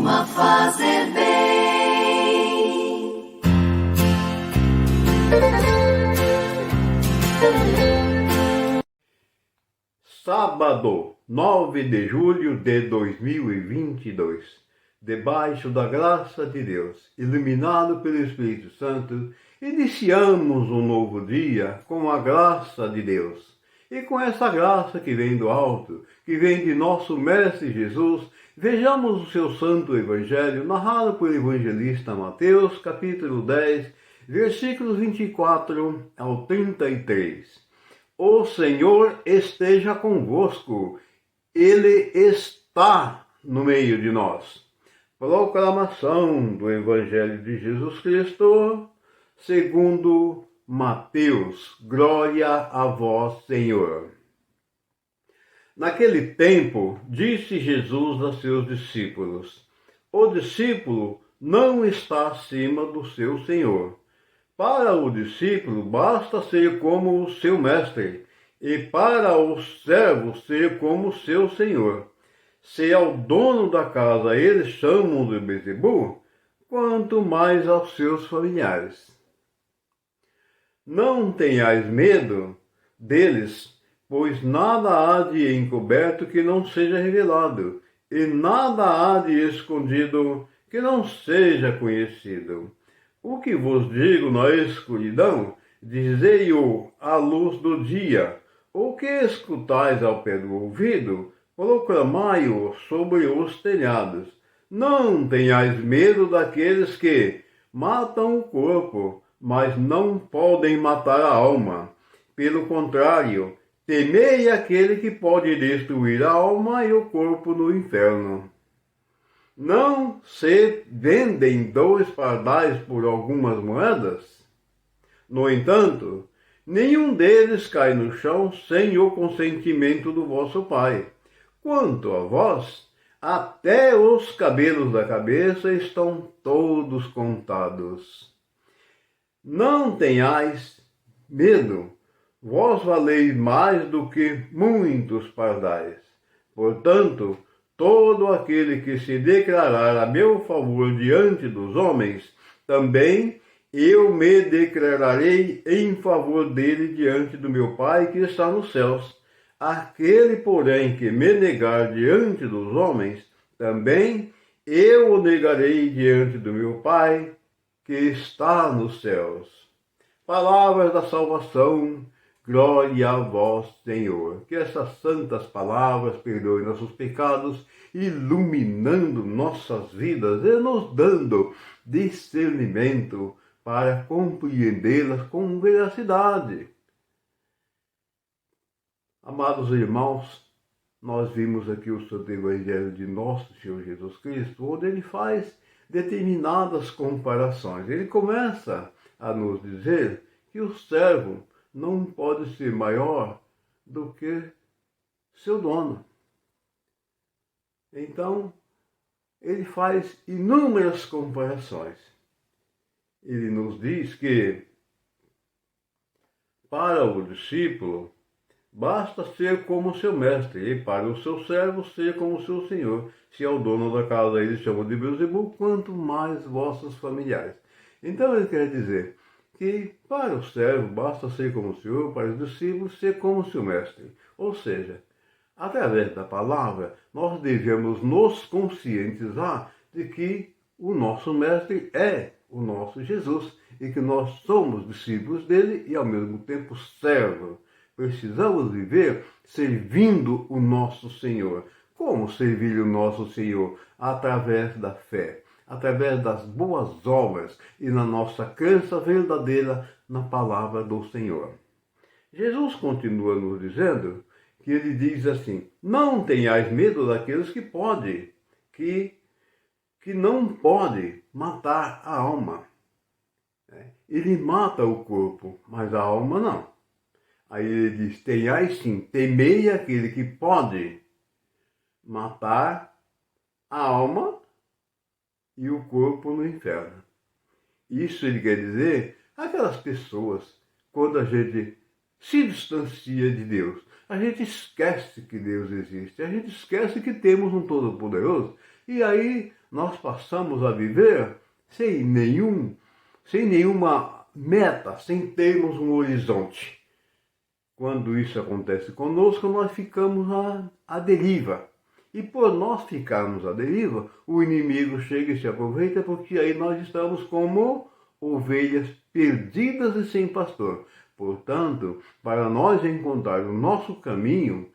costuma fazer bem. Sábado, 9 de julho de 2022. Debaixo da graça de Deus, iluminado pelo Espírito Santo, iniciamos um novo dia com a graça de Deus. E com essa graça que vem do alto, que vem de nosso Mestre Jesus, vejamos o seu santo evangelho narrado pelo evangelista Mateus, capítulo 10, versículos 24 ao 33. O Senhor esteja convosco, Ele está no meio de nós. Proclamação do Evangelho de Jesus Cristo, segundo Mateus. Glória a vós, Senhor. Naquele tempo, disse Jesus a seus discípulos: o discípulo não está acima do seu Senhor. Para o discípulo basta ser como o seu mestre, e para o servo ser como o seu senhor. Se ao dono da casa eles chamam de Beelzebu, quanto mais aos seus familiares. Não tenhais medo deles, pois nada há de encoberto que não seja revelado, e nada há de escondido que não seja conhecido. O que vos digo na escuridão, dizei-o à luz do dia. O que escutais ao pé do ouvido, proclamai-o sobre os telhados. Não tenhais medo daqueles que matam o corpo, mas não podem matar a alma. Pelo contrário, temei aquele que pode destruir a alma e o corpo no inferno. Não se vendem 2 pardais por algumas moedas? No entanto, nenhum deles cai no chão sem o consentimento do vosso Pai. Quanto a vós, até os cabelos da cabeça estão todos contados. Não tenhais medo, vós valeis mais do que muitos pardais. Portanto, todo aquele que se declarar a meu favor diante dos homens, também eu me declararei em favor dele diante do meu Pai que está nos céus. Aquele, porém, que me negar diante dos homens, também eu o negarei diante do meu Pai que está nos céus. Palavras da salvação. Glória a vós, Senhor. Que essas santas palavras perdoem nossos pecados, iluminando nossas vidas e nos dando discernimento para compreendê-las com veracidade. Amados irmãos, nós vimos aqui o Santo Evangelho de nosso Senhor Jesus Cristo, onde ele faz determinadas comparações. Ele começa a nos dizer que o servo não pode ser maior do que seu dono. Então, ele faz inúmeras comparações. Ele nos diz que, para o discípulo, basta ser como seu mestre, e para o seu servo ser como seu senhor. Se ao dono da casa ele chama de Beelzebu, quanto mais vossos familiares. Então ele quer dizer que para o servo basta ser como o Senhor, para os discípulos ser como o seu mestre. Ou seja, através da palavra, nós devemos nos conscientizar de que o nosso mestre é o nosso Jesus e que nós somos discípulos dele e ao mesmo tempo servos. Precisamos viver servindo o nosso Senhor. Como servir o nosso Senhor? Através da fé, através das boas obras e na nossa crença verdadeira na palavra do Senhor. Jesus continua nos dizendo que ele diz assim: não tenhais medo daqueles que não pode matar a alma. Ele mata o corpo, mas a alma não. Aí ele diz: tenhais sim, temei aquele que pode matar a alma e o corpo no inferno. Isso ele quer dizer aquelas pessoas, quando a gente se distancia de Deus, a gente esquece que Deus existe, a gente esquece que temos um Todo-Poderoso, e aí nós passamos a viver sem nenhuma meta, sem termos um horizonte. Quando isso acontece conosco, nós ficamos à deriva. E por nós ficarmos à deriva, o inimigo chega e se aproveita, porque aí nós estamos como ovelhas perdidas e sem pastor. Portanto, para nós encontrar o nosso caminho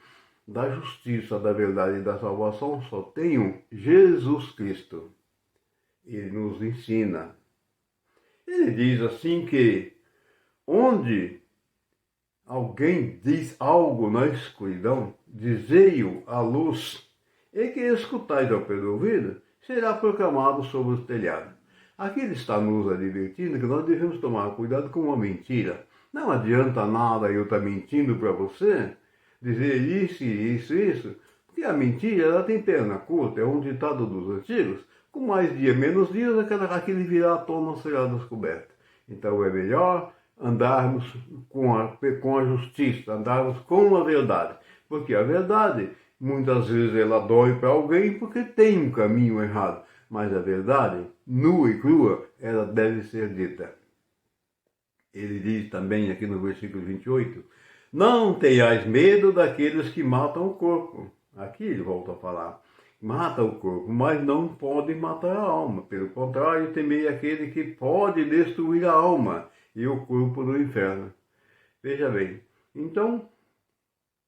da justiça, da verdade e da salvação, só tem um: Jesus Cristo. Ele nos ensina. Ele diz assim que onde alguém diz algo na escuridão, dizei-o à luz, e que escutais ao pé do ouvido, será proclamado sobre os telhados. Aqui ele está nos advertindo que nós devemos tomar cuidado com uma mentira. Não adianta nada eu estar mentindo para você, dizer isso, porque a mentira ela tem perna curta, é um ditado dos antigos. Com mais dia, menos dias, aquele virá à tona será descoberto. Então é melhor andarmos com a justiça, andarmos com a verdade. Porque a verdade, muitas vezes ela dói para alguém porque tem um caminho errado. Mas a verdade, nua e crua, ela deve ser dita. Ele diz também aqui no versículo 28, não tenhais medo daqueles que matam o corpo. Aqui ele volta a falar. Mata o corpo, mas não pode matar a alma. Pelo contrário, temei aquele que pode destruir a alma e o corpo no inferno. Veja bem, então,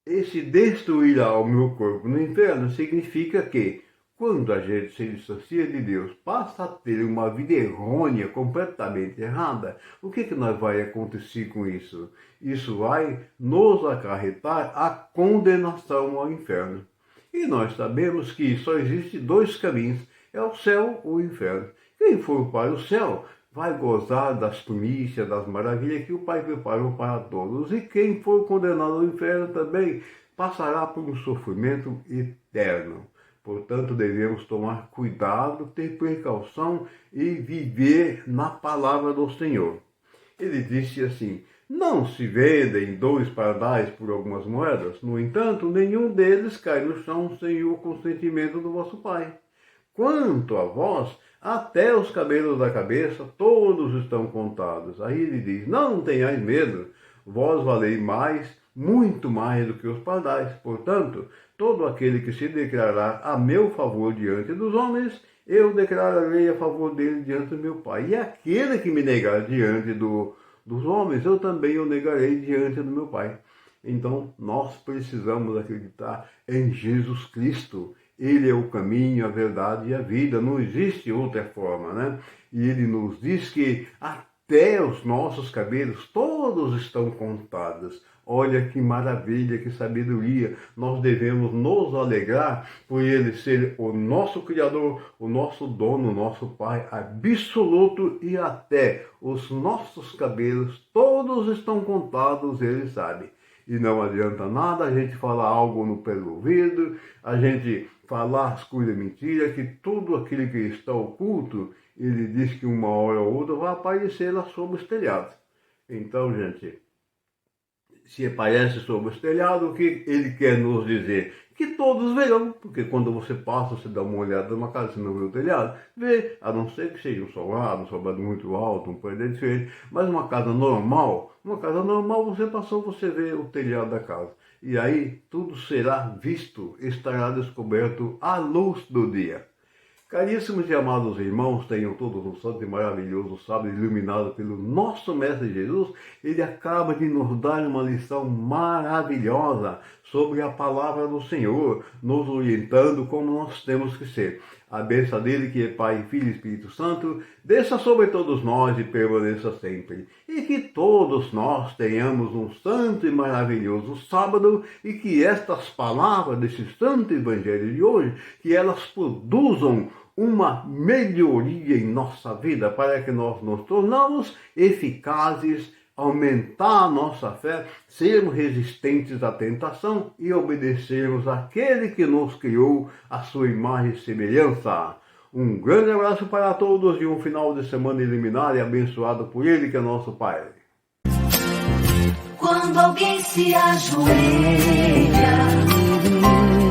esse destruir a alma e o corpo no inferno significa que, quando a gente se distancia de Deus, passa a ter uma vida errônea, completamente errada, o que nós vai acontecer com isso? Isso vai nos acarretar a condenação ao inferno. E nós sabemos que só existe dois caminhos, é o céu ou o inferno. Quem for para o céu vai gozar das primícias, das maravilhas que o Pai preparou para todos. E quem for condenado ao inferno também passará por um sofrimento eterno. Portanto, devemos tomar cuidado, ter precaução e viver na palavra do Senhor. Ele disse assim, não se vendem 2 pardais por algumas moedas, no entanto, nenhum deles cai no chão sem o consentimento do vosso Pai. Quanto a vós, até os cabelos da cabeça, todos estão contados. Aí ele diz, não tenhais medo, vós valeis mais, muito mais do que os pardais. Portanto, todo aquele que se declarar a meu favor diante dos homens, eu declararei a favor dele diante do meu Pai. E aquele que me negar diante dos homens, eu também o negarei diante do meu Pai. Então, nós precisamos acreditar em Jesus Cristo. Ele é o caminho, a verdade e a vida. Não existe outra forma, né? E ele nos diz que até os nossos cabelos, todos estão contados. Olha que maravilha, que sabedoria. Nós devemos nos alegrar por ele ser o nosso Criador, o nosso dono, o nosso Pai absoluto, e até os nossos cabelos, todos estão contados, ele sabe. E não adianta nada a gente falar algo no pé do ouvido, a gente falar as coisas mentiras, que tudo aquilo que está oculto, ele diz que uma hora ou outra vai aparecer lá sobre os telhados. Então, gente, se aparece sobre os telhados, o que ele quer nos dizer? Que todos verão, porque quando você passa, você dá uma olhada numa casa, você não vê o telhado, vê, a não ser que seja um sobrado muito alto, um prédio diferente, mas uma casa normal, você passou, você vê o telhado da casa. E aí tudo será visto, estará descoberto à luz do dia. Caríssimos e amados irmãos, tenham todos um santo e maravilhoso sábado iluminado pelo nosso Mestre Jesus. Ele acaba de nos dar uma lição maravilhosa sobre a palavra do Senhor, nos orientando como nós temos que ser. A bênção dele, que é Pai, Filho e Espírito Santo, desça sobre todos nós e permaneça sempre. E que todos nós tenhamos um santo e maravilhoso sábado, e que estas palavras desse santo evangelho de hoje, que elas produzam uma melhoria em nossa vida, para que nós nos tornamos eficazes, aumentar a nossa fé, sermos resistentes à tentação e obedecermos àquele que nos criou a sua imagem e semelhança. Um grande abraço para todos e um final de semana iluminado e abençoado por ele, que é nosso Pai. Quando alguém se ajoelha,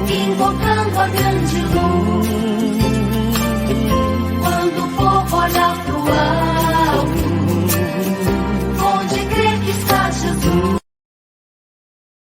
invocando a grande